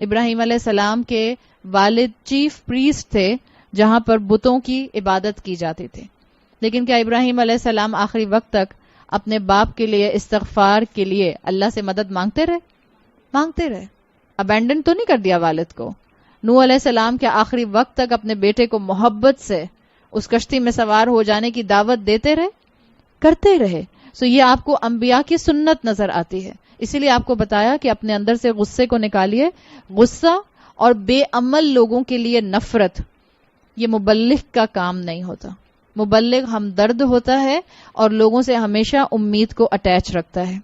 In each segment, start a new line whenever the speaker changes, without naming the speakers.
ابراہیم علیہ السلام کے والد چیف پریسٹ تھے جہاں پر بتوں کی عبادت کی جاتی تھی. لیکن کیا ابراہیم علیہ السلام آخری وقت تک اپنے باپ کے لیے استغفار کے لیے اللہ سے مدد مانگتے رہے؟ ابینڈن تو نہیں کر دیا والد کو. نوح علیہ السلام کے آخری وقت تک اپنے بیٹے کو محبت سے اس کشتی میں سوار ہو جانے کی دعوت کرتے رہے. سو یہ آپ کو انبیاء کی سنت نظر آتی ہے. اسی لیے آپ کو بتایا کہ اپنے اندر سے غصے کو نکالیے. غصہ اور بے عمل لوگوں کے لیے نفرت یہ مبلغ کا کام نہیں ہوتا. مبلغ ہمدرد ہوتا ہے اور لوگوں سے ہمیشہ امید کو اٹیچ رکھتا ہے.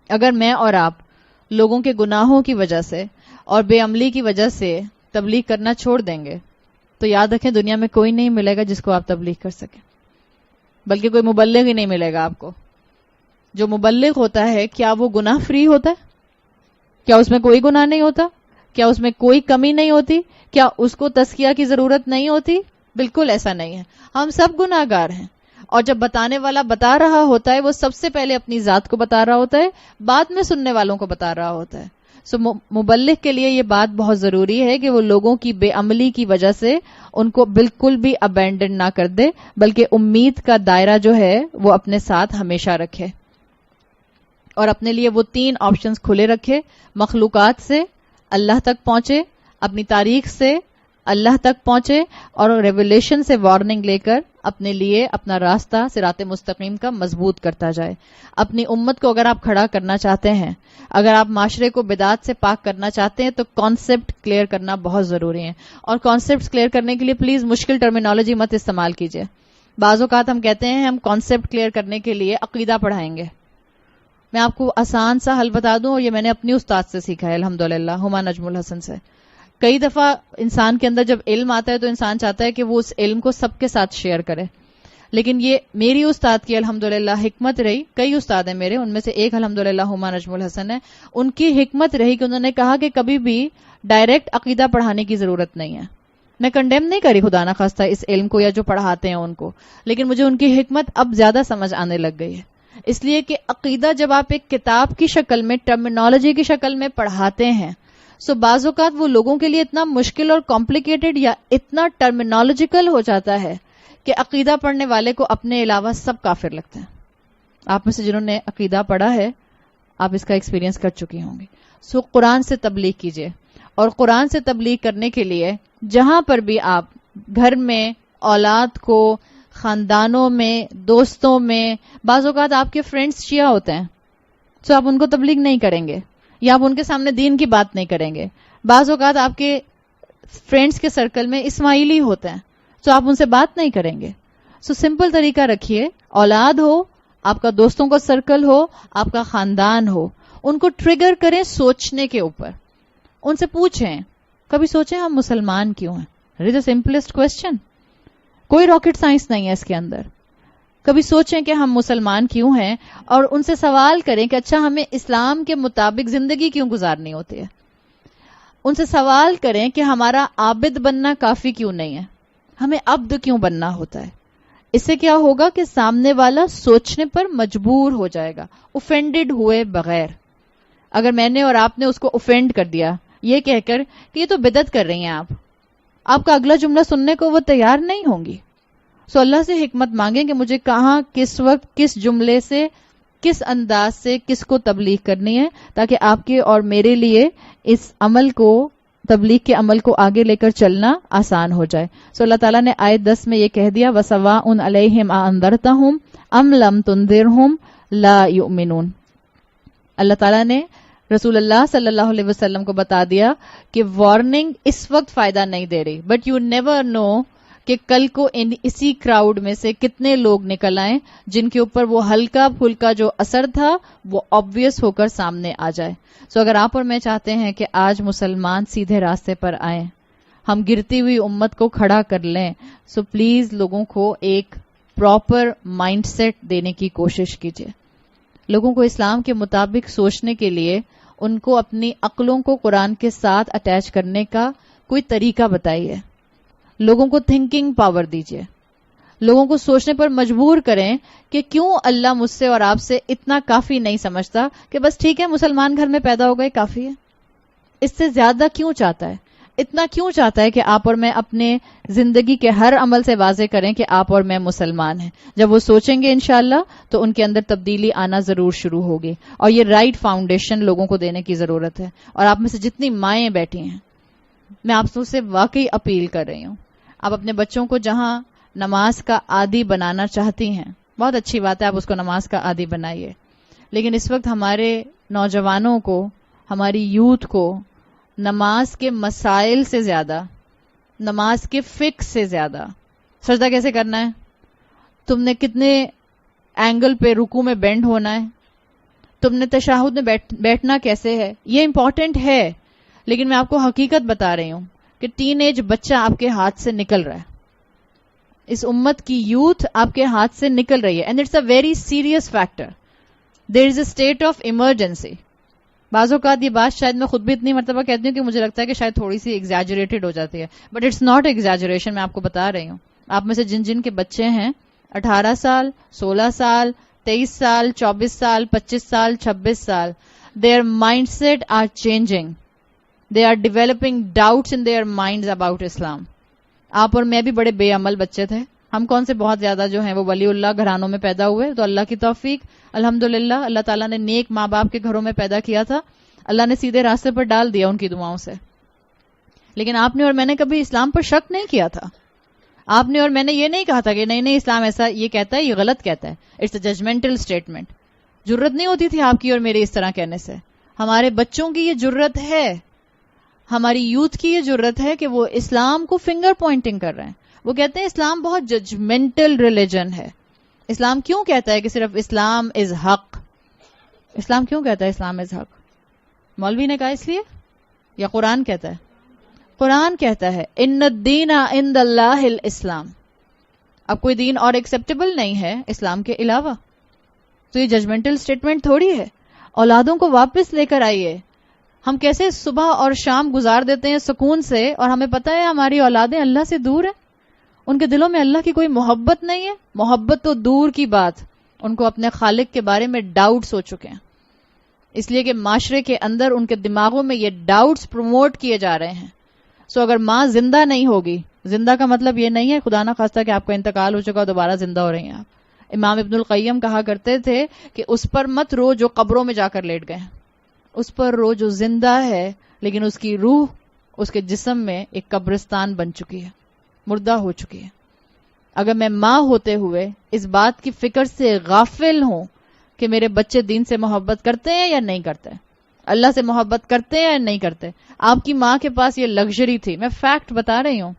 اگر میں اور آپ لوگوں کے گناہوں کی وجہ سے اور بے عملی کی وجہ سے تبلیغ کرنا چھوڑ دیں گے تو یاد رکھیں دنیا میں کوئی نہیں ملے گا جس کو آپ تبلیغ کر سکیں, بلکہ کوئی مبلغ ہی نہیں ملے گا آپ کو. جو مبلغ ہوتا ہے کیا وہ گناہ فری ہوتا ہے؟ کیا اس میں کوئی گناہ نہیں ہوتا؟ کیا اس میں کوئی کمی نہیں ہوتی؟ کیا اس کو تزکیہ کی ضرورت نہیں ہوتی؟ بالکل ایسا نہیں ہے. ہم سب گناہ گار ہیں, اور جب بتانے والا بتا رہا ہوتا ہے وہ سب سے پہلے اپنی ذات کو بتا رہا ہوتا ہے, بعد میں سننے والوں کو بتا رہا ہوتا ہے. سو مبلغ کے لیے یہ بات بہت ضروری ہے کہ وہ لوگوں کی بے عملی کی وجہ سے ان کو بالکل بھی ابینڈن نہ کر دے, بلکہ امید کا دائرہ جو ہے وہ اپنے ساتھ ہمیشہ رکھے, اور اپنے لیے وہ 3 آپشنز کھلے رکھے. مخلوقات سے اللہ تک پہنچے, اپنی تاریخ سے اللہ تک پہنچے, اور ریولیشن سے وارننگ لے کر اپنے لیے اپنا راستہ صراط مستقیم کا مضبوط کرتا جائے. اپنی امت کو اگر آپ کھڑا کرنا چاہتے ہیں, اگر آپ معاشرے کو بدعات سے پاک کرنا چاہتے ہیں, تو کانسیپٹ کلیئر کرنا بہت ضروری ہے. اور کانسیپٹس کلیئر کرنے کے لیے پلیز مشکل ٹرمینالوجی مت استعمال کیجیے. بعض اوقات ہم کہتے ہیں ہم کانسیپٹ کلیئر کرنے کے لیے عقیدہ پڑھائیں گے. میں آپ کو آسان سا حل بتا دوں, اور یہ میں نے اپنی استاد سے سیکھا ہے الحمدللہ, ہما نجم الحسن سے. کئی دفعہ انسان کے اندر جب علم آتا ہے تو انسان چاہتا ہے کہ وہ اس علم کو سب کے ساتھ شیئر کرے, لیکن یہ میری استاد کی الحمدللہ حکمت رہی. کئی استاد ہیں میرے, ان میں سے ایک الحمدللہ ہما نجم الحسن ہے. ان کی حکمت رہی کہ انہوں نے کہا کہ کبھی بھی ڈائریکٹ عقیدہ پڑھانے کی ضرورت نہیں ہے. میں کنڈیم نہیں کری خدا نہ خواستہ اس علم کو یا جو پڑھاتے ہیں ان کو, لیکن مجھے ان کی حکمت اب زیادہ سمجھ آنے لگ گئی ہے. اس لیے کہ عقیدہ جب آپ ایک کتاب کی شکل میں, ٹرمینالوجی کی شکل میں پڑھاتے ہیں, سو بعض اوقات وہ لوگوں کے لیے اتنا مشکل اور کمپلیکیٹڈ یا اتنا ٹرمینالوجیکل ہو جاتا ہے کہ عقیدہ پڑھنے والے کو اپنے علاوہ سب کافر لگتے ہیں. آپ میں سے جنہوں نے عقیدہ پڑھا ہے آپ اس کا ایکسپیرینس کر چکی ہوں گی. سو قرآن سے تبلیغ کیجیے, اور قرآن سے تبلیغ کرنے کے لیے جہاں پر بھی آپ گھر میں, اولاد کو, خاندانوں میں, دوستوں میں, بعض اوقات آپ کے فرینڈز شیعہ ہوتے ہیں, سو آپ ان کو تبلیغ نہیں کریں گے, یا آپ ان کے سامنے دین کی بات نہیں کریں گے. بعض اوقات آپ کے فرینڈز کے سرکل میں اسماعیلی ہوتے ہیں, تو آپ ان سے بات نہیں کریں گے. سو سمپل طریقہ رکھیے, اولاد ہو, آپ کا دوستوں کا سرکل ہو, آپ کا خاندان ہو, ان کو ٹریگر کریں سوچنے کے اوپر. ان سے پوچھیں, کبھی سوچیں ہم مسلمان کیوں ہیں؟ It is the simplest question, کوئی راکٹ سائنس نہیں ہے اس کے اندر. کبھی سوچیں کہ ہم مسلمان کیوں ہیں, اور ان سے سوال کریں کہ اچھا ہمیں اسلام کے مطابق زندگی کیوں گزارنی ہوتی ہے. ان سے سوال کریں کہ ہمارا عابد بننا کافی کیوں نہیں ہے, ہمیں عبد کیوں بننا ہوتا ہے. اس سے کیا ہوگا کہ سامنے والا سوچنے پر مجبور ہو جائے گا, اوفینڈڈ ہوئے بغیر. اگر میں نے اور آپ نے اس کو اوفینڈ کر دیا یہ کہہ کر کہ یہ تو بدعت کر رہی ہیں آپ کا اگلا جملہ سننے کو وہ تیار نہیں ہوں گی. سو اللہ سے حکمت مانگیں کہ مجھے کہاں, کس وقت, کس جملے سے, کس انداز سے کس کو تبلیغ کرنی ہے, تاکہ آپ کے اور میرے لیے اس عمل کو, تبلیغ کے عمل کو آگے لے کر چلنا آسان ہو جائے. سو اللہ تعالیٰ نے آیت 10 میں یہ کہہ دیا, وَسَوَاءٌ عَلَيْهِمْ أَأَنذَرْتَهُمْ أَمْ لَمْ تُنذِرْهُمْ لَا يُؤْمِنُونَ. اللہ تعالیٰ نے رسول اللہ صلی اللہ علیہ وسلم کو بتا دیا کہ وارننگ اس وقت فائدہ نہیں دے رہی, بٹ یو نیور نو کہ کل کو اسی کراؤڈ میں سے کتنے لوگ نکل آئیں جن کے اوپر وہ ہلکا پھلکا جو اثر تھا وہ آبویس ہو کر سامنے آ جائے. سو اگر آپ اور میں چاہتے ہیں کہ آج مسلمان سیدھے راستے پر آئیں, ہم گرتی ہوئی امت کو کھڑا کر لیں, سو پلیز لوگوں کو ایک پراپر مائنڈ سیٹ دینے کی کوشش کیجیے. لوگوں کو اسلام کے مطابق سوچنے کے لیے ان کو اپنی عقلوں کو قرآن کے ساتھ اٹیچ کرنے کا کوئی طریقہ بتائیے. لوگوں کو تھنکنگ پاور دیجیے, لوگوں کو سوچنے پر مجبور کریں کہ کیوں اللہ مجھ سے اور آپ سے اتنا کافی نہیں سمجھتا کہ بس ٹھیک ہے مسلمان گھر میں پیدا ہو گئے کافی ہے. اس سے زیادہ کیوں چاہتا ہے؟ اتنا کیوں چاہتا ہے کہ آپ اور میں اپنے زندگی کے ہر عمل سے واضح کریں کہ آپ اور میں مسلمان ہیں؟ جب وہ سوچیں گے انشاءاللہ تو ان کے اندر تبدیلی آنا ضرور شروع ہوگی. اور یہ رائٹ فاؤنڈیشن لوگوں کو دینے کی ضرورت ہے. اور آپ میں سے جتنی مائیں بیٹھی ہیں، میں آپ سے واقعی اپیل کر رہی ہوں، آپ اپنے بچوں کو جہاں نماز کا عادی بنانا چاہتی ہیں، بہت اچھی بات ہے، آپ اس کو نماز کا عادی بنائیے. لیکن اس وقت ہمارے نوجوانوں کو، ہماری یوتھ کو نماز کے مسائل سے زیادہ، نماز کے فکس سے زیادہ، سجدہ کیسے کرنا ہے، تم نے کتنے اینگل پہ رکوع میں بینڈ ہونا ہے، تم نے تشہد میں بیٹھنا کیسے ہے، یہ امپورٹنٹ ہے. لیکن میں آپ کو حقیقت بتا رہی ہوں کہ ٹین ایج بچہ آپ کے ہاتھ سے نکل رہا ہے. اس امت کی یوتھ آپ کے ہاتھ سے نکل رہی ہے. And it's a very serious factor. There is a state of emergency. بعض اوقات یہ بات شاید میں خود بھی اتنی مرتبہ کہتی ہوں کہ مجھے لگتا ہے کہ شاید تھوڑی سی ایگزیجریٹڈ ہو جاتی ہے، بٹ اٹس ناٹ ایگزیجریشن. میں آپ کو بتا رہی ہوں، آپ میں سے جن جن کے بچے ہیں 18 سال، 16 سال، 23 سال، 24 سال، 25 سال، 26 سال، their mindset are changing. They are developing doubts in their minds about Islam. آپ اور میں بھی بڑے بے عمل بچے تھے. ہم کون سے بہت زیادہ جو ہیں وہ ولی اللہ گھرانوں میں پیدا ہوئے، تو اللہ کی توفیق، الحمدللہ اللہ تعالیٰ نے نیک ماں باپ کے گھروں میں پیدا کیا تھا، اللہ نے سیدھے راستے پر ڈال دیا ان کی دعاؤں سے. لیکن آپ نے اور میں نے کبھی اسلام پر شک نہیں کیا تھا. آپ نے اور میں نے یہ نہیں کہا تھا کہ نہیں نہیں اسلام ایسا یہ کہتا ہے، یہ غلط کہتا ہے. It's a judgmental statement. جرت نہیں ہوتی تھی آپ کی اور میری اس طرح کہنے سے. ہمارے بچوں کی یہ جرت ہے، ہماری یوتھ کی یہ جرت ہے کہ وہ اسلام کو فنگر پوائنٹنگ کر رہے ہیں. وہ کہتے ہیں اسلام بہت ججمنٹل ریلیجن ہے. اسلام کیوں کہتا ہے کہ صرف اسلام از حق؟ اسلام کیوں کہتا ہے اسلام از حق؟ مولوی نے کہا اس لیے یا قرآن کہتا ہے؟ قرآن کہتا ہے ان الدین عند اللہ الاسلام. اب کوئی دین اور ایکسیپٹیبل نہیں ہے اسلام کے علاوہ. تو یہ ججمنٹل اسٹیٹمنٹ تھوڑی ہے. اولادوں کو واپس لے کر آئیے. ہم کیسے صبح اور شام گزار دیتے ہیں سکون سے، اور ہمیں پتہ ہے ہماری اولادیں اللہ سے دور ہیں. ان کے دلوں میں اللہ کی کوئی محبت نہیں ہے. محبت تو دور کی بات، ان کو اپنے خالق کے بارے میں ڈاؤٹس ہو چکے ہیں. اس لیے کہ معاشرے کے اندر ان کے دماغوں میں یہ ڈاؤٹس پروموٹ کیے جا رہے ہیں. سو اگر ماں زندہ نہیں ہوگی، زندہ کا مطلب یہ نہیں ہے خدا نہ خواستہ کہ آپ کا انتقال ہو چکا دوبارہ زندہ ہو رہی ہیں آپ. امام ابن القیم کہا کرتے تھے کہ اس پر مت رو جو قبروں میں جا کر لیٹ گئے ہیں، اس پر رو جو زندہ ہے لیکن اس کی روح اس کے جسم میں ایک قبرستان بن چکی ہے، مردہ ہو چکی ہے. اگر میں ماں ہوتے ہوئے اس بات کی فکر سے غافل ہوں کہ میرے بچے دین سے محبت کرتے ہیں یا نہیں کرتے، اللہ سے محبت کرتے ہیں یا نہیں کرتے. آپ کی ماں کے پاس یہ لگژری تھی. میں فیکٹ بتا رہی ہوں.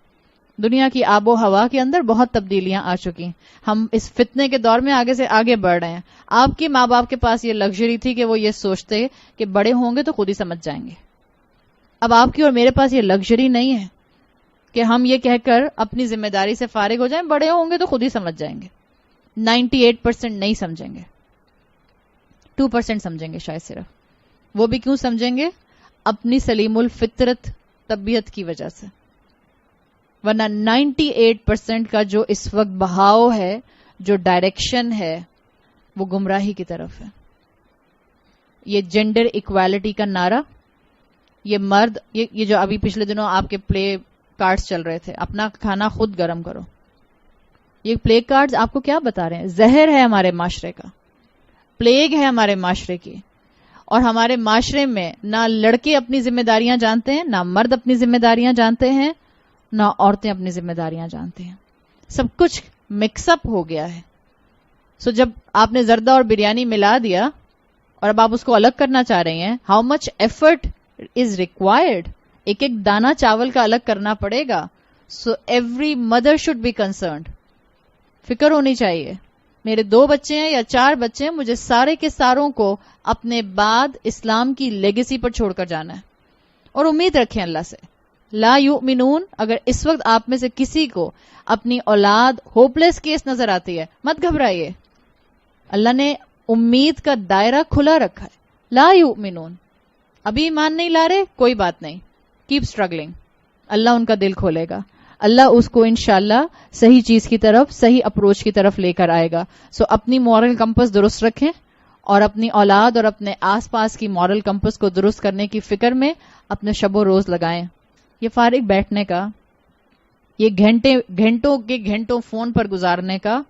دنیا کی آب و ہوا کے اندر بہت تبدیلیاں آ چکی ہیں. ہم اس فتنے کے دور میں آگے سے آگے بڑھ رہے ہیں. آپ کے ماں باپ کے پاس یہ لگژری تھی کہ وہ یہ سوچتے کہ بڑے ہوں گے تو خود ہی سمجھ جائیں گے. اب آپ کی اور میرے پاس یہ لگژری نہیں ہے کہ ہم یہ کہہ کر اپنی ذمہ داری سے فارغ ہو جائیں بڑے ہوں گے تو خود ہی سمجھ جائیں گے. 98% نہیں سمجھیں گے، 2% سمجھیں گے شاید صرف. وہ بھی کیوں سمجھیں گے؟ اپنی سلیم الفطرت طبیعت کی وجہ سے. ورنہ 98% کا جو اس وقت بہاؤ ہے، جو ڈائریکشن ہے، وہ گمراہی کی طرف ہے. یہ جینڈر ایکوالٹی کا نعرہ، یہ مرد، یہ جو ابھی پچھلے دنوں آپ کے پلے کارڈز چل رہے تھے، اپنا کھانا خود گرم کرو، یہ پلے کارڈز آپ کو کیا بتا رہے ہیں؟ زہر ہے ہمارے معاشرے کا، پلیگ ہے ہمارے معاشرے کی. اور ہمارے معاشرے میں نہ لڑکے اپنی ذمہ داریاں جانتے ہیں، نہ مرد اپنی ذمہ داریاں جانتے ہیں، نہ عورتیں اپنی ذمہ داریاں جانتے ہیں. سب کچھ مکس اپ ہو گیا ہے. سو جب آپ نے زردہ اور بریانی ملا دیا اور اب آپ اس کو الگ کرنا چاہ رہے ہیں، how much effort is required. ایک ایک دانہ چاول کا الگ کرنا پڑے گا. So every mother should be concerned. فکر ہونی چاہیے. میرے 2 بچے ہیں یا 4 بچے ہیں، مجھے سارے کے ساروں کو اپنے بعد اسلام کی لیگیسی پر چھوڑ کر جانا ہے. اور امید رکھیں اللہ سے. لا یؤمنون. اگر اس وقت آپ میں سے کسی کو اپنی اولاد ہوپلیس کیس نظر آتی ہے، مت گھبرائیے. اللہ نے امید کا دائرہ کھلا رکھا ہے. لا یؤمنون. ابھی ایمان نہیں لا رہے، کوئی بات نہیں، کیپ اسٹرگلنگ. اللہ ان کا دل کھولے گا. اللہ اس کو انشاءاللہ صحیح چیز کی طرف، صحیح اپروچ کی طرف لے کر آئے گا. سو اپنی مورل کمپس درست رکھیں اور اپنی اولاد اور اپنے آس پاس کی مورل کمپس کو درست کرنے کی فکر میں اپنے شب و روز لگائیں. یہ فارغ بیٹھنے کا، یہ گھنٹوں کے گھنٹوں فون پر گزارنے کا،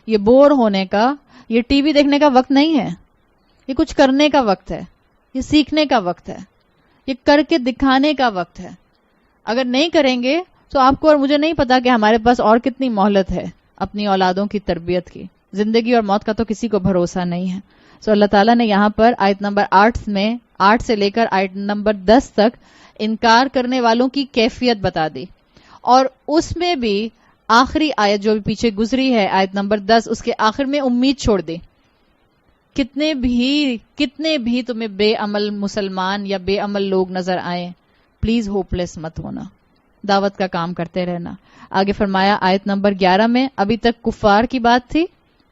یہ بور ہونے کا، یہ ٹی وی دیکھنے کا وقت نہیں ہے. یہ کچھ کرنے کا وقت ہے، یہ سیکھنے کا وقت ہے، یہ کر کے دکھانے کا وقت ہے. اگر نہیں کریں گے تو آپ کو اور مجھے نہیں پتا کہ ہمارے پاس اور کتنی مہلت ہے اپنی اولادوں کی تربیت کی. زندگی اور موت کا تو کسی کو بھروسہ نہیں ہے. سو اللہ تعالیٰ نے یہاں پر آیت نمبر 8 میں 8 سے لے کر آیت نمبر 10 تک انکار کرنے والوں کی کیفیت بتا دی، اور اس میں بھی آخری آیت جو بھی پیچھے گزری ہے آیت نمبر 10، اس کے آخر میں امید چھوڑ دی. کتنے بھی تمہیں بے عمل مسلمان یا بے عمل لوگ نظر آئیں، پلیز ہوپ لیس مت ہونا، دعوت کا کام کرتے رہنا. آگے فرمایا آیت نمبر 11 میں، ابھی تک کفار کی بات تھی،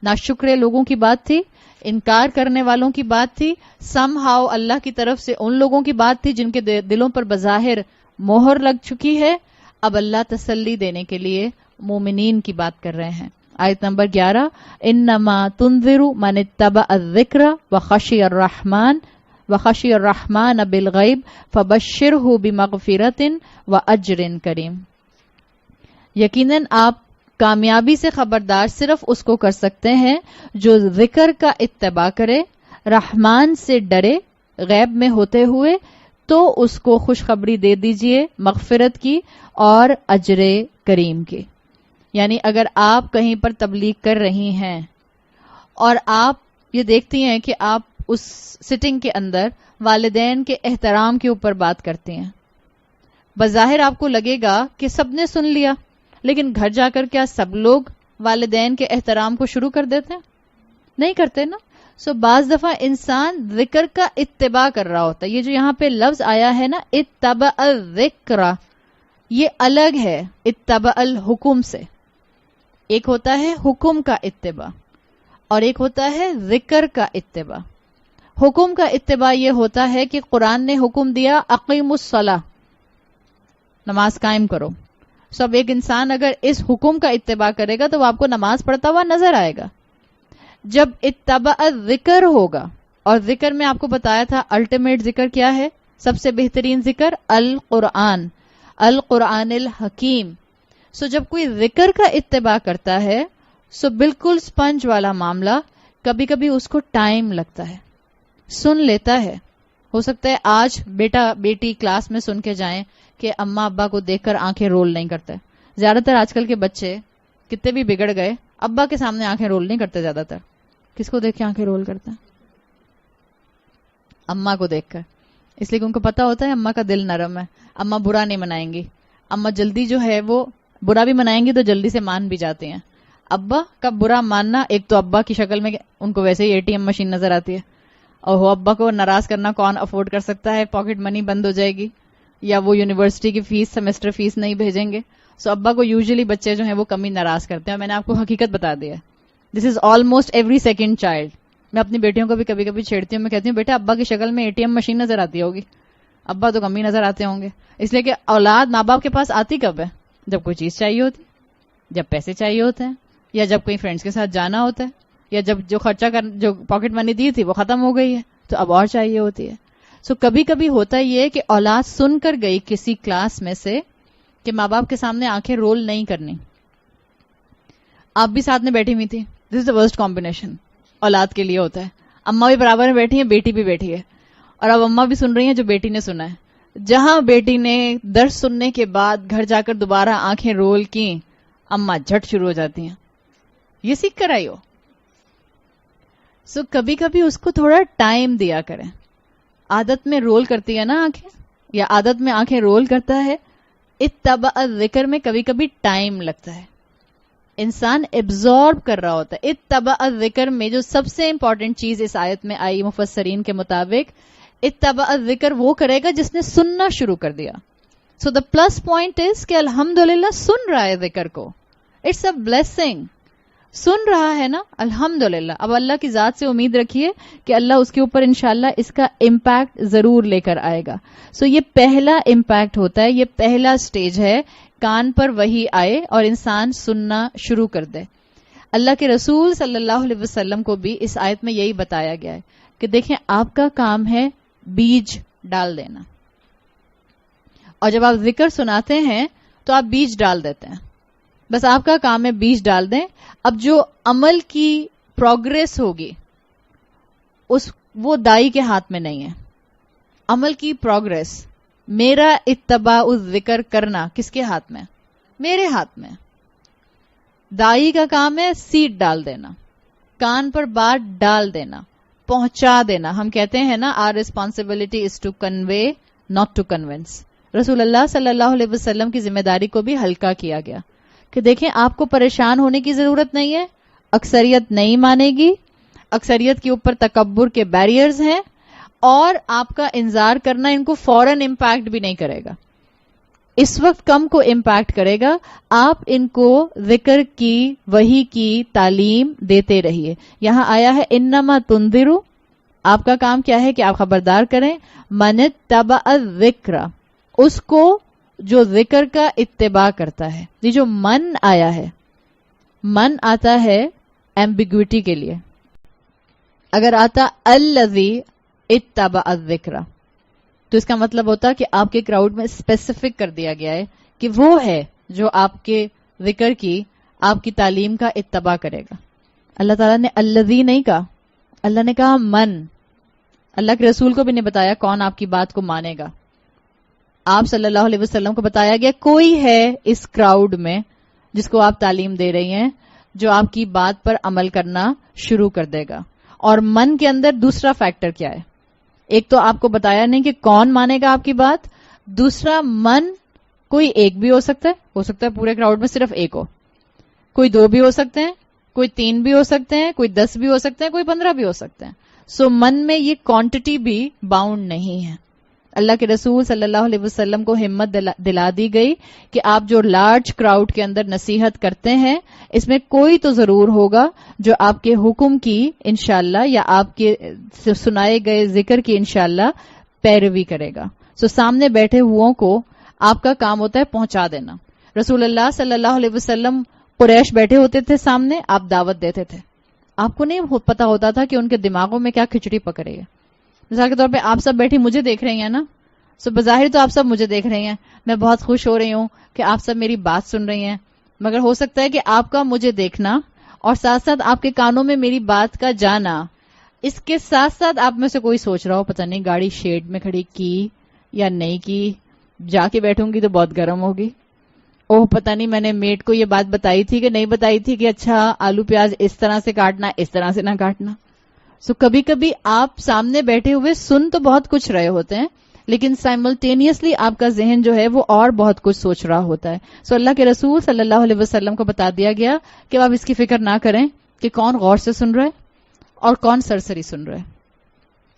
ناشکرے لوگوں کی بات تھی، انکار کرنے والوں کی بات تھی، سم ہاؤ اللہ کی طرف سے ان لوگوں کی بات تھی جن کے دلوں پر بظاہر مہر لگ چکی ہے. اب اللہ تسلی دینے کے لیے مومنین کی بات کر رہے ہیں. آیت نمبر 11، انما تنذر من اتبع الذکر وخشی الرحمن بالغیب فبشرہ بمغفرۃ واجر کریم. یقیناً آپ کامیابی سے خبردار صرف اس کو کر سکتے ہیں جو ذکر کا اتباع کرے، رحمان سے ڈرے غیب میں ہوتے ہوئے، تو اس کو خوشخبری دے دیجئے مغفرت کی اور اجر کریم کی. یعنی اگر آپ کہیں پر تبلیغ کر رہی ہیں اور آپ یہ دیکھتی ہیں کہ آپ اس سٹنگ کے اندر والدین کے احترام کے اوپر بات کرتی ہیں، بظاہر آپ کو لگے گا کہ سب نے سن لیا، لیکن گھر جا کر کیا سب لوگ والدین کے احترام کو شروع کر دیتے ہیں؟ نہیں کرتے نا. سو بعض دفعہ انسان ذکر کا اتباع کر رہا ہوتا ہے. یہ جو یہاں پہ لفظ آیا ہے نا اتبع الذکر، یہ الگ ہے اتبع الحکم سے. ایک ہوتا ہے حکم کا اتباع اور ایک ہوتا ہے ذکر کا اتباع. حکم کا اتباع یہ ہوتا ہے کہ قرآن نے حکم دیا اقیموا الصلاۃ، نماز قائم کرو. سب ایک انسان اگر اس حکم کا اتباع کرے گا تو وہ آپ کو نماز پڑھتا ہوا نظر آئے گا. جب اتبع الذکر ہوگا، اور ذکر میں آپ کو بتایا تھا الٹیمیٹ ذکر کیا ہے، سب سے بہترین ذکر القرآن الحکیم. سو جب کوئی ذکر کا اتباع کرتا ہے سو بالکل سپنج والا معاملہ، کبھی کبھی اس کو ٹائم لگتا ہے، سن لیتا ہے. ہو سکتا ہے آج بیٹا بیٹی کلاس میں سن کے جائیں کہ اماں ابا کو دیکھ کر آنکھیں رول نہیں کرتے. زیادہ تر آج کل کے بچے کتنے بھی بگڑ گئے ابا کے سامنے آنکھیں رول نہیں کرتے. زیادہ تر کس کو دیکھ کے آنکھیں رول کرتے ہیں؟ اماں کو دیکھ کر. اس لیے کہ ان کو پتا ہوتا ہے اماں کا دل نرم ہے، اماں برا نہیں منائیں گی، اماں جلدی جو ہے وہ برا بھی منائیں گی تو جلدی سے مان بھی جاتے ہیں. ابا کا برا ماننا، ایک تو ابا کی شکل میں ان کو ویسے ہی ATM مشین نظر آتی ہے، اور ابا کو ناراض کرنا کون افورڈ کر سکتا ہے؟ پاکٹ منی بند ہو جائے گی یا وہ یونیورسٹی کی فیس سیمسٹر فیس نہیں بھیجیں گے. سو ابا کو یوزلی بچے جو ہیں وہ کمی ناراض کرتے ہیں. اور میں نے آپ کو حقیقت بتا دیا ہے، this is almost every second child. میں اپنی بیٹیوں کو بھی کبھی کبھی چھیڑتی ہوں، میں کہتی ہوں بیٹا ابا کی شکل میں ATM مشین نظر آتی ہوگی، ابا تو کمی نظر آتے ہوں گے. اس لیے کہ اولاد ماں باپ کے پاس آتی کب ہے؟ جب کوئی چیز چاہیے ہوتی، جب پیسے چاہیے ہوتے ہیں، یا جب کوئی فرینڈس کے ساتھ جانا ہوتا ہے، یا جب جو خرچہ جو پاکٹ منی دی تھی وہ ختم ہو گئی ہے تو اب اور چاہیے ہوتی ہے. سو کبھی کبھی ہوتا یہ ہے کہ اولاد سن کر گئی کسی کلاس میں سے کہ ماں باپ کے سامنے آنکھیں رول نہیں کرنی. آپ بھی ساتھ میں بیٹھی ہوئی تھی، دس از دا ورسٹ کمبینیشن اولاد کے لیے ہوتا ہے. اماں بھی برابر میں بیٹھی ہیں، بیٹی بھی بیٹھی ہے، اور اب اماں بھی سن رہی ہیں جو بیٹی نے سنا ہے. جہاں بیٹی نے درس سننے کے بعد گھر جا کر دوبارہ آنکھیں رول کی، اماں جھٹ شروع ہو جاتی ہیں، یہ سیکھ کر آئی ہو. سو کبھی کبھی اس کو تھوڑا ٹائم دیا کریں. عادت میں رول کرتی ہے نا آنکھیں، یا عادت میں آنکھیں رول کرتا ہے. اتبع الذکر میں کبھی کبھی ٹائم لگتا ہے، انسان ایبزارب کر رہا ہوتا ہے. اتبع الذکر میں جو سب سے امپورٹنٹ چیز اس آیت میں آئی مفسرین کے مطابق، اتبع الذکر وہ کرے گا جس نے سننا شروع کر دیا. سو دا پلس پوائنٹ از کہ الحمدللہ سن رہا ہے ذکر کو، اٹس اے بلیسنگ. سن رہا ہے نا، الحمدللہ. اب اللہ کی ذات سے امید رکھیے کہ اللہ اس کے اوپر انشاءاللہ اس کا امپیکٹ ضرور لے کر آئے گا. سو یہ پہلا امپیکٹ ہوتا ہے، یہ پہلا سٹیج ہے، کان پر وحی آئے اور انسان سننا شروع کر دے. اللہ کے رسول صلی اللہ علیہ وسلم کو بھی اس آیت میں یہی بتایا گیا ہے کہ دیکھیں آپ کا کام ہے بیج ڈال دینا، اور جب آپ ذکر سناتے ہیں تو آپ بیج ڈال دیتے ہیں، بس آپ کا کام ہے بیج ڈال دیں. اب جو عمل کی پروگریس ہوگی وہ دائی کے ہاتھ میں نہیں ہے. عمل کی پروگریس، میرا اتباع الذکر کرنا کس کے ہاتھ میں؟ میرے ہاتھ میں. دائی کا کام ہے سیڈ ڈال دینا، کان پر بات ڈال دینا، پہنچا دینا. ہم کہتے ہیں نا our responsibility is to convey not to convince. رسول اللہ صلی اللہ علیہ وسلم کی ذمہ داری کو بھی ہلکا کیا گیا کہ دیکھیں آپ کو پریشان ہونے کی ضرورت نہیں ہے، اکثریت نہیں مانے گی، اکثریت کے اوپر تکبر کے بیریئرز ہیں، اور آپ کا انتظار کرنا ان کو فوراً امپیکٹ بھی نہیں کرے گا، اس وقت کم کو امپیکٹ کرے گا. آپ ان کو ذکر کی وحی کی تعلیم دیتے رہیے. یہاں آیا ہے انما تنذرو، آپ کا کام کیا ہے کہ آپ خبردار کریں. من اتبع الذکر، اس کو جو ذکر کا اتباع کرتا ہے. یہ جو من آیا ہے، من آتا ہے ایمبیگوٹی کے لیے. اگر آتا الذی اتبع الذکر تو اس کا مطلب ہوتا کہ آپ کے کراؤڈ میں اسپیسیفک کر دیا گیا ہے کہ وہ ہے جو آپ کے ذکر کی، آپ کی تعلیم کا اتباع کرے گا. اللہ تعالیٰ نے الذی نہیں کہا، اللہ نے کہا من. اللہ کے رسول کو بھی نہیں بتایا کون آپ کی بات کو مانے گا. آپ صلی اللہ علیہ وسلم کو بتایا گیا کوئی ہے اس کراؤڈ میں جس کو آپ تعلیم دے رہی ہیں جو آپ کی بات پر عمل کرنا شروع کر دے گا. اور من کے اندر دوسرا فیکٹر کیا ہے؟ ایک تو آپ کو بتایا نہیں کہ کون مانے گا آپ کی بات، دوسرا من کوئی ایک بھی ہو سکتا ہے پورے کراؤڈ میں صرف ایک ہو، کوئی 2 بھی ہو سکتے ہیں، کوئی 3 بھی ہو سکتے ہیں، کوئی 10 بھی ہو سکتے ہیں، کوئی 15 بھی ہو سکتے ہیں. سو من میں یہ کوانٹٹی بھی باؤنڈ نہیں ہے. اللہ کے رسول صلی اللہ علیہ وسلم کو ہمت دلا دی گئی کہ آپ جو لارج کراؤڈ کے اندر نصیحت کرتے ہیں اس میں کوئی تو ضرور ہوگا جو آپ کے حکم کی انشاءاللہ یا آپ کے سنائے گئے ذکر کی انشاءاللہ پیروی کرے گا. سو سامنے بیٹھے ہوں کو آپ کا کام ہوتا ہے پہنچا دینا. رسول اللہ صلی اللہ علیہ وسلم قریش بیٹھے ہوتے تھے سامنے، آپ دعوت دیتے تھے. آپ کو نہیں پتا ہوتا تھا کہ ان کے دماغوں میں کیا کھچڑی پک رہی ہے. مثال کے طور پہ آپ سب بیٹھی مجھے دیکھ رہی ہیں نا، سو بظاہر تو آپ سب مجھے دیکھ رہی ہیں، میں بہت خوش ہو رہی ہوں کہ آپ سب میری بات سن رہی ہیں، مگر ہو سکتا ہے کہ آپ کا مجھے دیکھنا اور ساتھ ساتھ آپ کے کانوں میں میری بات کا جانا، اس کے ساتھ ساتھ آپ میں سے کوئی سوچ رہا ہو پتہ نہیں گاڑی شیڈ میں کھڑی کی یا نہیں کی، جا کے بیٹھوں گی تو بہت گرم ہوگی، اوہ پتہ نہیں میں نے میٹ کو یہ بات بتائی تھی کہ نہیں بتائی تھی کہ اچھا آلو پیاز اس طرح سے کاٹنا اس طرح سے نہ کاٹنا. سو کبھی کبھی آپ سامنے بیٹھے ہوئے سن تو بہت کچھ رہے ہوتے ہیں لیکن سائملٹینیسلی آپ کا ذہن جو ہے وہ اور بہت کچھ سوچ رہا ہوتا ہے. سو اللہ کے رسول صلی اللہ علیہ وسلم کو بتا دیا گیا کہ آپ اس کی فکر نہ کریں کہ کون غور سے سن رہے اور کون سرسری سن رہے.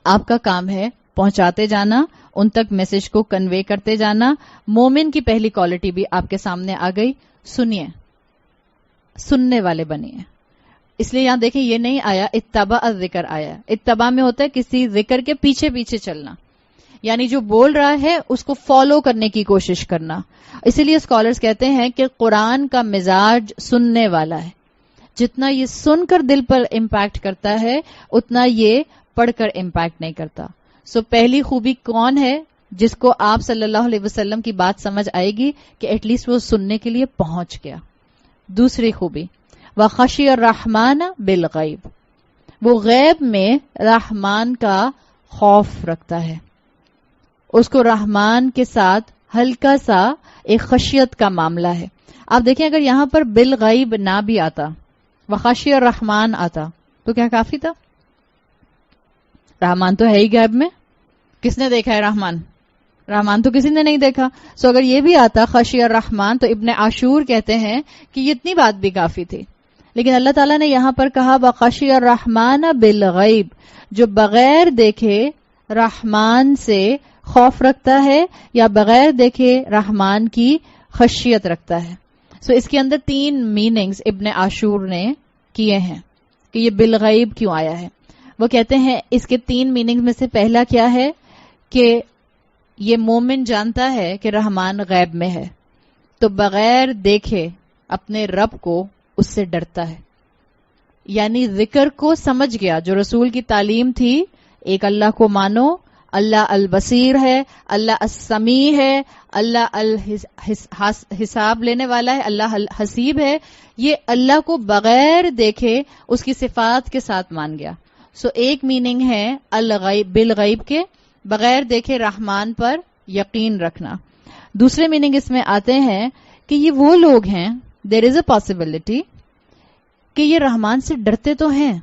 آپ کا کام ہے پہنچاتے جانا، ان تک میسج کو کنوے کرتے جانا. مومن کی پہلی کوالٹی بھی آپ کے سامنے آ گئی، سنیے، سننے والے بنیے. اس لیے یہاں دیکھیں یہ نہیں آیا اتباع الذکر آیا. اتباع میں ہوتا ہے کسی ذکر کے پیچھے پیچھے چلنا، یعنی جو بول رہا ہے اس کو فالو کرنے کی کوشش کرنا. اسی لیے اسکالرز کہتے ہیں کہ قرآن کا مزاج سننے والا ہے. جتنا یہ سن کر دل پر امپیکٹ کرتا ہے اتنا یہ پڑھ کر امپیکٹ نہیں کرتا. سو پہلی خوبی کون ہے جس کو آپ صلی اللہ علیہ وسلم کی بات سمجھ آئے گی کہ ایٹ لیسٹ وہ سننے کے لیے پہنچ گیا. دوسری خوبی وَخَشِيَ الرَّحْمَنَ بِالْغَيْبِ، وہ غیب میں رحمان کا خوف رکھتا ہے، اس کو رحمان کے ساتھ ہلکا سا ایک خشیت کا معاملہ ہے. آپ دیکھیں اگر یہاں پر بالغیب نہ بھی آتا، وَخَشِيَ الرَّحْمَنَ آتا تو کیا کافی تھا؟ رحمان تو ہے ہی غیب میں، کس نے دیکھا ہے رحمان؟ رحمان تو کسی نے نہیں دیکھا. سو اگر یہ بھی آتا خشیہ الرحمان تو ابن عاشور کہتے ہیں کہ یہ اتنی بات بھی کافی تھی. لیکن اللہ تعالیٰ نے یہاں پر کہا بخشیہ الرحمن بالغیب، جو بغیر دیکھے رحمان سے خوف رکھتا ہے یا بغیر دیکھے رحمان کی خشیت رکھتا ہے. سو اس کے اندر 3 میننگز ابن عاشور نے کیے ہیں کہ یہ بالغیب کیوں آیا ہے. وہ کہتے ہیں اس کے 3 میننگز میں سے پہلا کیا ہے کہ یہ مومن جانتا ہے کہ رحمان غیب میں ہے تو بغیر دیکھے اپنے رب کو اس سے ڈرتا ہے. یعنی ذکر کو سمجھ گیا. جو رسول کی تعلیم تھی ایک اللہ کو مانو, اللہ البصیر ہے, اللہ السمیع ہے, اللہ حساب لینے والا ہے, اللہ حسیب ہے, یہ اللہ کو بغیر دیکھے اس کی صفات کے ساتھ مان گیا. سو ایک میننگ ہے الغیب بالغیب کے, بغیر دیکھے رحمان پر یقین رکھنا. دوسرے میننگ اس میں آتے ہیں کہ یہ وہ لوگ ہیں, دیر از اے پاسبلٹی کہ یہ رحمان سے ڈرتے تو ہیں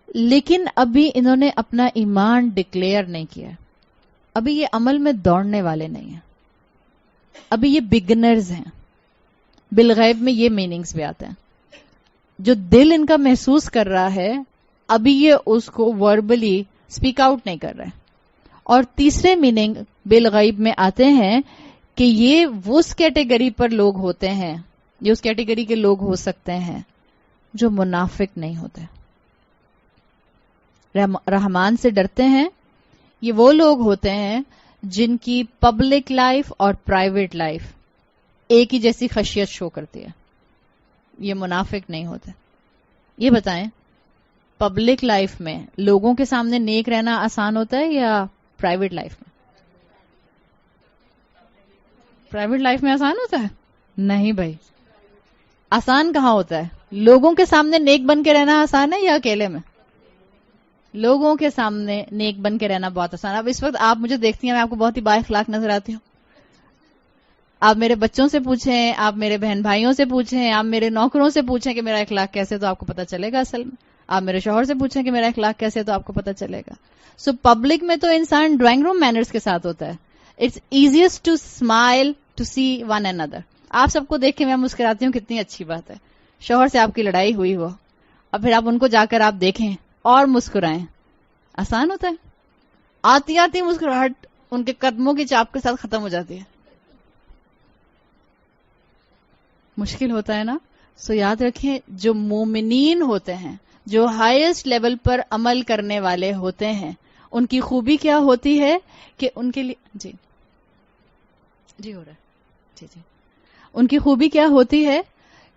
لیکن ابھی انہوں نے اپنا ایمان ڈکلیئر نہیں کیا, ابھی یہ عمل میں دوڑنے والے نہیں ہیں, ابھی یہ بگنرز ہیں. بالغیب میں یہ میننگز بھی آتے ہیں. جو دل ان کا محسوس کر رہا ہے ابھی یہ اس کو وربلی اسپیک آؤٹ نہیں کر رہے. اور تیسرے میننگ بالغیب میں آتے ہیں کہ یہ اس کیٹیگری پر لوگ ہوتے ہیں, یہ اس کیٹیگری کے لوگ ہو سکتے ہیں جو منافق نہیں ہوتے, رحمان سے ڈرتے ہیں. یہ وہ لوگ ہوتے ہیں جن کی پبلک لائف اور پرائیویٹ لائف ایک ہی جیسی خشیت شو کرتی ہے, یہ منافق نہیں ہوتے. یہ بتائیں پبلک لائف میں لوگوں کے سامنے نیک رہنا آسان ہوتا ہے یا پرائیویٹ لائف میں؟ پرائیویٹ لائف میں آسان ہوتا ہے؟ نہیں بھائی, آسان کہاں ہوتا ہے. لوگوں کے سامنے نیک بن کے رہنا آسان ہے یا اکیلے میں؟ لوگوں کے سامنے نیک بن کے رہنا بہت آسان ہے. اب اس وقت آپ مجھے دیکھتی ہیں, میں آپ کو بہت ہی با اخلاق نظر آتی ہوں. آپ میرے بچوں سے پوچھیں, آپ میرے بہن بھائیوں سے پوچھیں, آپ میرے نوکروں سے پوچھیں کہ میرا اخلاق کیسے, تو آپ کو پتا چلے گا. اصل میں آپ میرے شوہر سے پوچھیں کہ میرا اخلاق کیسے, تو آپ کو پتا چلے گا. سو پبلک میں تو انسان ڈرائنگ روم مینرز کے ساتھ ہوتا ہے. It's easiest to smile to see one and other. آپ سب کو دیکھ کے میں مسکراتی ہوں, کتنی اچھی بات ہے. شوہر سے آپ کی لڑائی ہوئی ہو اور پھر آپ ان کو جا کر آپ دیکھیں اور مسکرائیں, آسان ہوتا ہے؟ آتی آتی مسکراہٹ ان کے قدموں کی چاپ کے ساتھ ختم ہو جاتی ہے. مشکل ہوتا ہے نا. سو یاد رکھیں جو مومنین ہوتے ہیں, جو ہائیسٹ لیول پر عمل کرنے والے ہوتے ہیں, ان کی خوبی کیا ہوتی ہے کہ ان کے لیے جی ہو رہا ہے جی ان کی خوبی کیا ہوتی ہے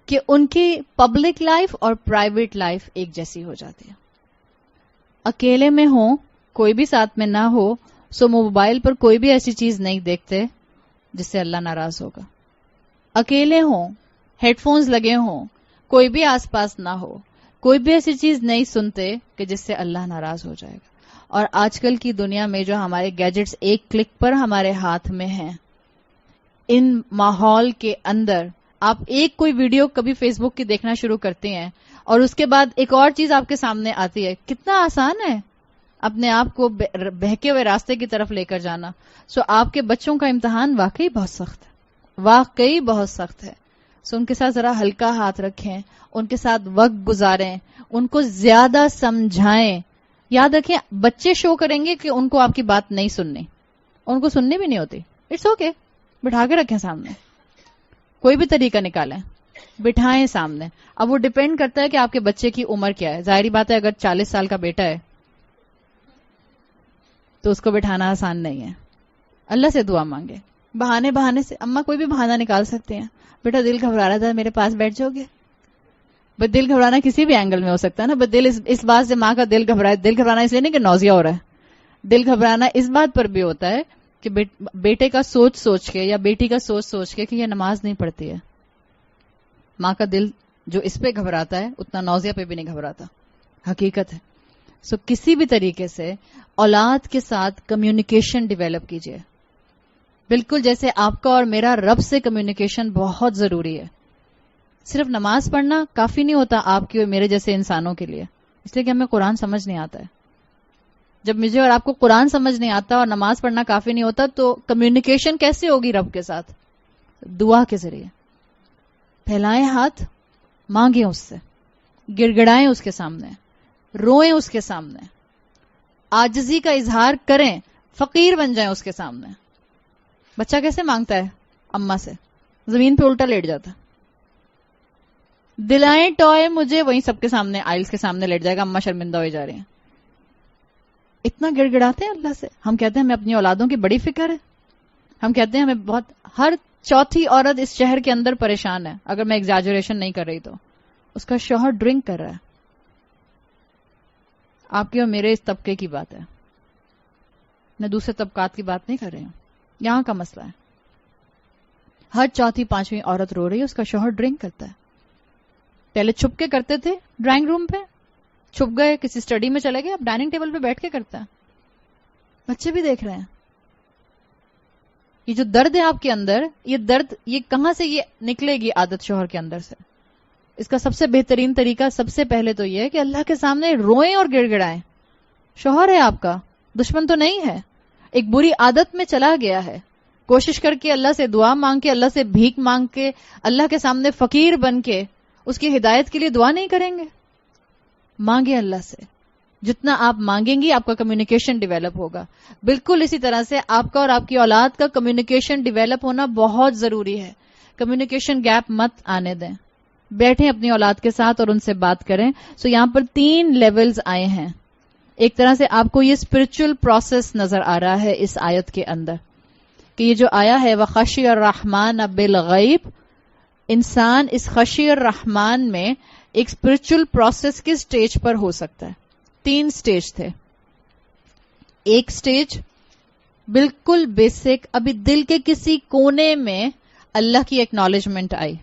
کہ ان کی پبلک لائف اور پرائیویٹ لائف ایک جیسی ہو جاتی ہے. اکیلے میں ہوں, کوئی بھی ساتھ میں نہ ہو, سو موبائل پر کوئی بھی ایسی چیز نہیں دیکھتے جس سے اللہ ناراض ہوگا. اکیلے ہوں, ہیڈ فونز لگے ہوں, کوئی بھی آس پاس نہ ہو, کوئی بھی ایسی چیز نہیں سنتے کہ جس سے اللہ ناراض ہو جائے گا. اور آج کل کی دنیا میں جو ہمارے گیجٹس ایک کلک پر ہمارے ہاتھ میں ہیں, ان ماحول کے اندر آپ ایک کوئی ویڈیو کبھی فیس بک کی دیکھنا شروع کرتے ہیں اور اس کے بعد ایک اور چیز آپ کے سامنے آتی ہے. کتنا آسان ہے اپنے آپ کو بہکے ہوئے راستے کی طرف لے کر جانا. سو آپ کے بچوں کا امتحان واقعی بہت سخت ہے, واقعی بہت سخت ہے. سو ان کے ساتھ ذرا ہلکا ہاتھ رکھیں, ان کے ساتھ وقت گزاریں, ان کو زیادہ سمجھائیں. یاد رکھیں بچے شو کریں گے کہ ان کو آپ کی بات نہیں سننی, ان کو سننی بھی نہیں ہوتی. اٹس اوکے, بٹھا کے رکھیں سامنے, کوئی بھی طریقہ نکالیں, بٹھائیں سامنے. اب وہ ڈپینڈ کرتا ہے کہ آپ کے بچے کی عمر کیا ہے. ظاہری بات ہے اگر 40 سال کا بیٹا ہے تو اس کو بٹھانا آسان نہیں ہے. اللہ سے دعا مانگے, بہانے سے اماں کوئی بھی بہانہ نکال سکتے ہیں. بیٹا دل گھبرا رہا تھا, میرے پاس بیٹھ جاؤ گے؟ بس دل گھبرانا کسی بھی اینگل میں ہو سکتا ہے نا. بس دل اس بات سے ماں کا دل گھبرائے, دل گھبرانا اس لیے نہیں کہ نوزیا ہو رہا ہے, دل گھبرانا اس بات پر بھی ہوتا ہے کہ بیٹے کا سوچ کے یا بیٹی کا سوچ کے کہ یہ نماز نہیں پڑھتی ہے. ماں کا دل جو اس پہ گھبراتا ہے اتنا نوزیا پہ بھی نہیں گھبراتا, حقیقت ہے. سو کسی بھی طریقے سے اولاد کے ساتھ کمیونیکیشن ڈیولپ کیجیے, بالکل جیسے آپ کا اور میرا رب سے کمیونیکیشن بہت ضروری ہے. صرف نماز پڑھنا کافی نہیں ہوتا آپ کی اور میرے جیسے انسانوں کے لیے, اس لیے کہ ہمیں قرآن سمجھ نہیں آتا ہے. جب مجھے اور آپ کو قرآن سمجھ نہیں آتا اور نماز پڑھنا کافی نہیں ہوتا تو کمیونیکیشن کیسے ہوگی رب کے ساتھ؟ دعا کے ذریعے. پھیلائیں ہاتھ, مانگیں اس سے, گڑگڑائیں اس کے سامنے, روئیں اس کے سامنے, عاجزی کا اظہار کریں, فقیر بن جائیں اس کے سامنے. بچہ کیسے مانگتا ہے اماں سے؟ زمین پہ الٹا لیٹ جاتا. دلائیں ٹوئے مجھے, وہیں سب کے سامنے آئلس کے سامنے لیٹ جائے گا, اماں شرمندہ ہو جا رہی ہیں. اتنا گڑ گڑاتے ہیں اللہ سے. ہم کہتے ہیں ہمیں اپنی اولادوں کی بڑی فکر ہے, ہم کہتے ہیں ہمیں بہت, ہر چوتھی عورت اس شہر کے اندر پریشان ہے, اگر میں ایگزیجریشن نہیں کر رہی تو. اس کا شوہر ڈرنک کر رہا ہے. آپ کے اور میرے اس طبقے کی بات ہے, میں دوسرے طبقات کی بات نہیں کر رہی ہوں. یہاں کا مسئلہ ہے. ہر چوتھی پانچویں عورت رو رہی ہے, اس کا شوہر ڈرنک کرتا ہے. پہلے چھپ کے کرتے تھے ڈرائنگ روم پہ, چھپ گئے کسی اسٹڈی میں چلے گئے, اب ڈائننگ ٹیبل پہ بیٹھ کے کرتا ہے. بچے بھی دیکھ رہے ہیں. یہ جو درد ہے آپ کے اندر, یہ درد یہ کہاں سے یہ نکلے گی عادت شوہر کے اندر سے؟ اس کا سب سے بہترین طریقہ سب سے پہلے تو یہ ہے کہ اللہ کے سامنے روئیں اور گڑ گڑائیں. شوہر ہے آپ کا, دشمن تو نہیں ہے. ایک بری عادت میں چلا گیا ہے. کوشش کر کے اللہ سے دعا مانگ کے, اللہ سے بھیک مانگ کے, اللہ کے سامنے فقیر بن کے اس کی ہدایت کے لیے دعا نہیں کریں گے. مانگے اللہ سے. جتنا آپ مانگیں گی آپ کا کمیونیکیشن ڈیولپ ہوگا. بالکل اسی طرح سے آپ کا اور آپ کی اولاد کا کمیونیکیشن ڈیولپ ہونا بہت ضروری ہے. کمیونیکیشن گیپ مت آنے دیں. بیٹھیں اپنی اولاد کے ساتھ اور ان سے بات کریں. سو یہاں پر 3 لیولز آئے ہیں. ایک طرح سے آپ کو یہ اسپرچل پروسیس نظر آ رہا ہے اس آیت کے اندر کہ یہ جو آیا ہے وَخَشِيَ الرَّحْمَنَ بِالْغَيْبِ, انسان اس خشی الرحمان میں ایک اسپرچل پروسیس کے سٹیج پر ہو سکتا ہے. 3 سٹیج تھے. ایک سٹیج بالکل بیسک, ابھی دل کے کسی کونے میں اللہ کی ایکنالجمنٹ آئی,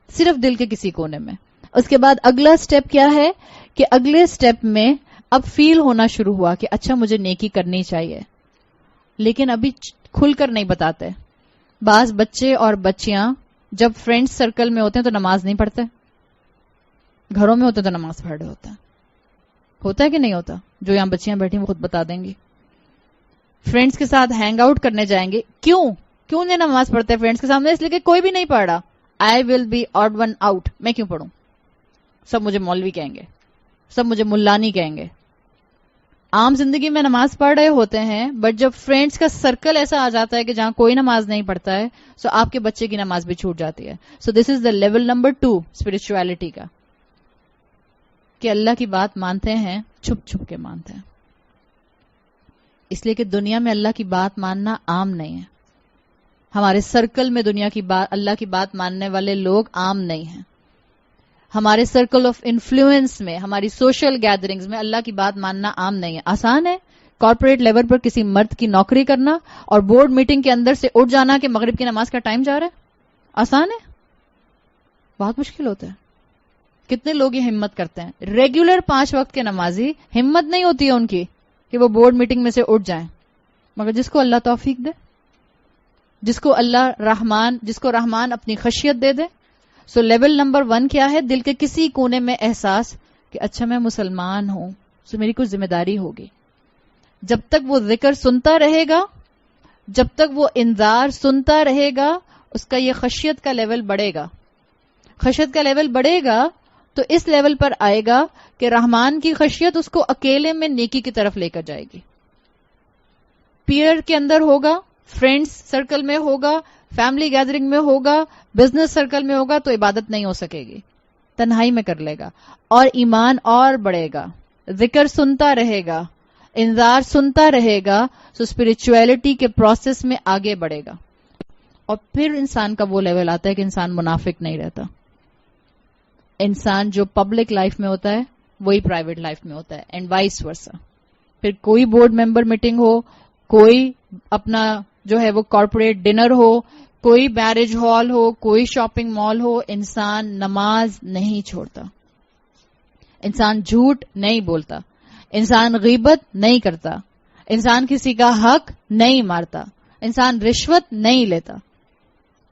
صرف دل کے کسی کونے میں. اس کے بعد اگلا سٹیپ کیا ہے کہ اگلے سٹیپ میں اب فیل ہونا شروع ہوا کہ اچھا مجھے نیکی کرنی چاہیے, لیکن ابھی کھل کر نہیں بتاتے. بعض بچے اور بچیاں جب فرینڈ سرکل میں ہوتے ہیں تو نماز نہیں پڑھتے, گھروں میں ہوتے تو نماز پڑھ رہے ہوتے ہیں. ہوتا ہے کہ نہیں ہوتا؟ جو یہاں بچیاں بیٹھی وہ خود بتا دیں گی. فرینڈس کے ساتھ ہینگ آؤٹ کرنے جائیں گے, کیوں نہیں نماز پڑھتے فرینڈس کے سامنے؟ اس لیے کہ کوئی بھی نہیں پڑھ رہا. I will be odd one out, میں کیوں پڑھوں؟ سب مجھے مولوی کہیں گے, سب مجھے ملانی کہیں گے. عام زندگی میں نماز پڑھ رہے ہوتے ہیں, بٹ جب فرینڈس کا سرکل ایسا آ جاتا ہے کہ جہاں کوئی نماز نہیں پڑھتا ہے, سو آپ کے بچے کی نماز بھی چھوٹ جاتی ہے. سو دس از دا لیول نمبر 2 اسپرچویلٹی کا, کہ اللہ کی بات مانتے ہیں, چھپ چھپ کے مانتے ہیں. اس لیے کہ دنیا میں اللہ کی بات ماننا عام نہیں ہے. ہمارے سرکل میں دنیا کی بات, اللہ کی بات ماننے والے لوگ عام نہیں ہیں. ہمارے سرکل آف انفلوئنس میں, ہماری سوشل گیدرنگز میں اللہ کی بات ماننا عام نہیں ہے. آسان ہے کارپوریٹ لیول پر کسی مرد کی نوکری کرنا اور بورڈ میٹنگ کے اندر سے اٹھ جانا کہ مغرب کی نماز کا ٹائم جا رہا ہے. آسان ہے؟ بہت مشکل ہوتا ہے. کتنے لوگ یہ ہمت کرتے ہیں؟ ریگولر 5 وقت کے نمازی ہمت نہیں ہوتی ہے ان کی کہ وہ بورڈ میٹنگ میں سے اٹھ جائیں. مگر جس کو اللہ توفیق دے, جس کو رحمان اپنی خشیت دے دے. سو لیول نمبر 1 کیا ہے؟ دل کے کسی کونے میں احساس کہ اچھا میں مسلمان ہوں, سو میری کچھ ذمہ داری ہوگی. جب تک وہ ذکر سنتا رہے گا, جب تک وہ انذار سنتا رہے گا, اس کا یہ خشیت کا لیول بڑھے گا. خشیت کا لیول بڑھے گا تو اس لیول پر آئے گا کہ رحمان کی خشیت اس کو اکیلے میں نیکی کی طرف لے کر جائے گی. پیئر کے اندر ہوگا, فرینڈز سرکل میں ہوگا, فیملی گیدرنگ میں ہوگا, بزنس سرکل میں ہوگا, تو عبادت نہیں ہو سکے گی. تنہائی میں کر لے گا اور ایمان اور بڑھے گا. ذکر سنتا رہے گا, انذار سنتا رہے گا, سو اسپرچویلٹی کے پروسیس میں آگے بڑھے گا. اور پھر انسان کا وہ لیول آتا ہے کہ انسان منافق نہیں رہتا. انسان جو پبلک لائف میں ہوتا ہے وہی پرائیویٹ لائف میں ہوتا ہے, اینڈ وائس ورسا. پھر کوئی بورڈ ممبر میٹنگ ہو, کوئی اپنا جو ہے وہ کارپوریٹ ڈنر ہو, کوئی میرج ہال ہو, کوئی شاپنگ مال ہو, انسان نماز نہیں چھوڑتا, انسان جھوٹ نہیں بولتا, انسان غیبت نہیں کرتا, انسان کسی کا حق نہیں مارتا, انسان رشوت نہیں لیتا.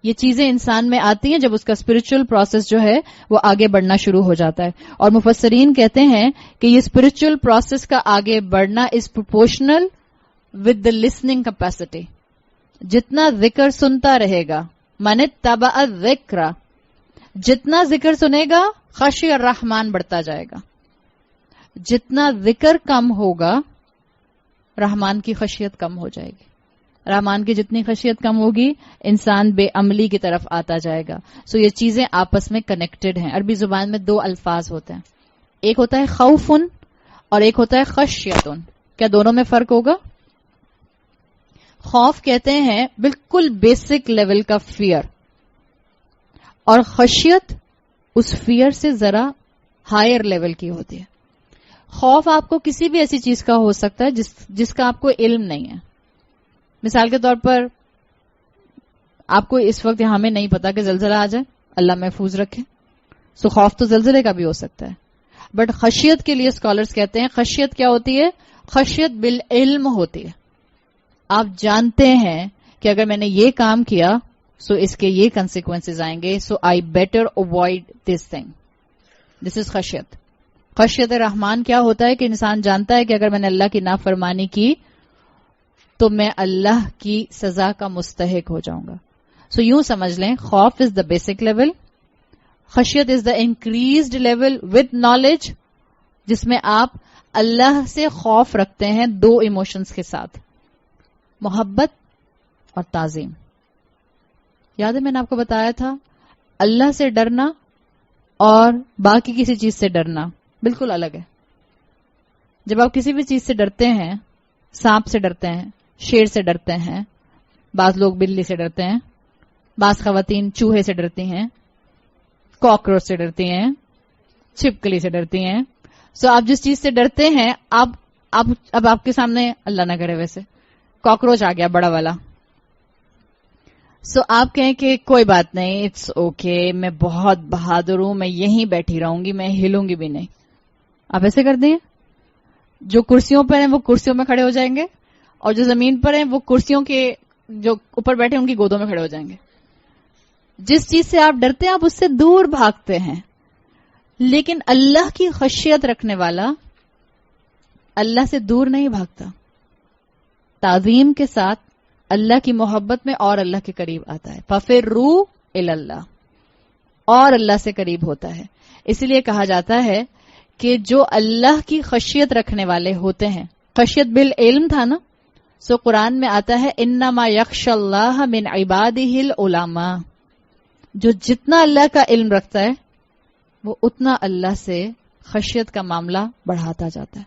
یہ چیزیں انسان میں آتی ہیں جب اس کا اسپرچل پروسیس جو ہے وہ آگے بڑھنا شروع ہو جاتا ہے. اور مفسرین کہتے ہیں کہ یہ اسپرچل پروسیس کا آگے بڑھنا is proportional with the listening capacity. جتنا ذکر سنتا رہے گا, من اتبع الذکر, جتنا ذکر سنے گا خشی الرحمان بڑھتا جائے گا. جتنا ذکر کم ہوگا رحمان کی خشیت کم ہو جائے گی. رحمان کی جتنی خشیت کم ہوگی انسان بے عملی کی طرف آتا جائے گا. سو یہ چیزیں آپس میں کنیکٹڈ ہیں. عربی زبان میں 2 الفاظ ہوتے ہیں, ایک ہوتا ہے خوفن اور ایک ہوتا ہے خشیتن. کیا دونوں میں فرق ہوگا؟ خوف کہتے ہیں بالکل بیسک لیول کا فیئر, اور خشیت اس فیئر سے ذرا ہائر لیول کی ہوتی ہے. خوف آپ کو کسی بھی ایسی چیز کا ہو سکتا ہے جس کا آپ کو علم نہیں ہے. مثال کے طور پر آپ کو اس وقت یہاں میں نہیں پتا کہ زلزلہ آ جائے, اللہ محفوظ رکھے, سو خوف تو زلزلے کا بھی ہو سکتا ہے. بٹ خشیت کے لیے اسکالرز کہتے ہیں خشیت کیا ہوتی ہے؟ خشیت بالعلم ہوتی ہے. آپ جانتے ہیں کہ اگر میں نے یہ کام کیا سو اس کے یہ کنسیکوینسز آئیں گے, so I better avoid this thing. This is خشیت. خشیت رحمان کیا ہوتا ہے کہ انسان جانتا ہے کہ اگر میں نے اللہ کی نافرمانی کی تو میں اللہ کی سزا کا مستحق ہو جاؤں گا. سو یوں سمجھ لیں خوف از دا بیسک لیول, خشیت is the increased level with knowledge, جس میں آپ اللہ سے خوف رکھتے ہیں دو ایموشنز کے ساتھ, محبت اور تعظیم. یاد ہے میں نے آپ کو بتایا تھا اللہ سے ڈرنا اور باقی کسی چیز سے ڈرنا بالکل الگ ہے. جب آپ کسی بھی چیز سے ڈرتے ہیں, سانپ سے ڈرتے ہیں, شیر سے ڈرتے ہیں, بعض لوگ بلی سے ڈرتے ہیں, بعض خواتین چوہے سے ڈرتی ہیں, کاکروچ سے ڈرتی ہیں, چھپکلی سے ڈرتی ہیں. سو آپ جس چیز سے ڈرتے ہیں اب آپ کے سامنے اللہ نہ کرے ویسے کاکروچ آ گیا بڑا والا, سو آپ کہیں کہ کوئی بات نہیں, اٹس اوکے, میں بہت بہادر ہوں, میں یہیں بیٹھی رہوں گی, میں ہلوں گی بھی نہیں. آپ ایسے کر دیں, جو کرسیوں پر ہیں وہ کرسیوں میں کھڑے ہو جائیں گے, اور جو زمین پر ہیں وہ کرسیوں کے جو اوپر بیٹھے ان کی گودوں میں کھڑے ہو جائیں گے. جس چیز سے آپ ڈرتے ہیں آپ اس سے دور بھاگتے ہیں. لیکن اللہ کی خشیت رکھنے والا اللہ سے دور نہیں بھاگتا, تعظیم کے ساتھ اللہ کی محبت میں اور اللہ کے قریب آتا ہے. فَفِرُّوا إِلَى اللَّهِ, اور اللہ سے قریب ہوتا ہے. اس لیے کہا جاتا ہے کہ جو اللہ کی خشیت رکھنے والے ہوتے ہیں, خشیت بالعلم تھا نا, سو قرآن میں آتا ہے انما یخشى اللہ من عباده العلماء, جو جتنا اللہ کا علم رکھتا ہے وہ اتنا اللہ سے خشیت کا معاملہ بڑھاتا جاتا ہے.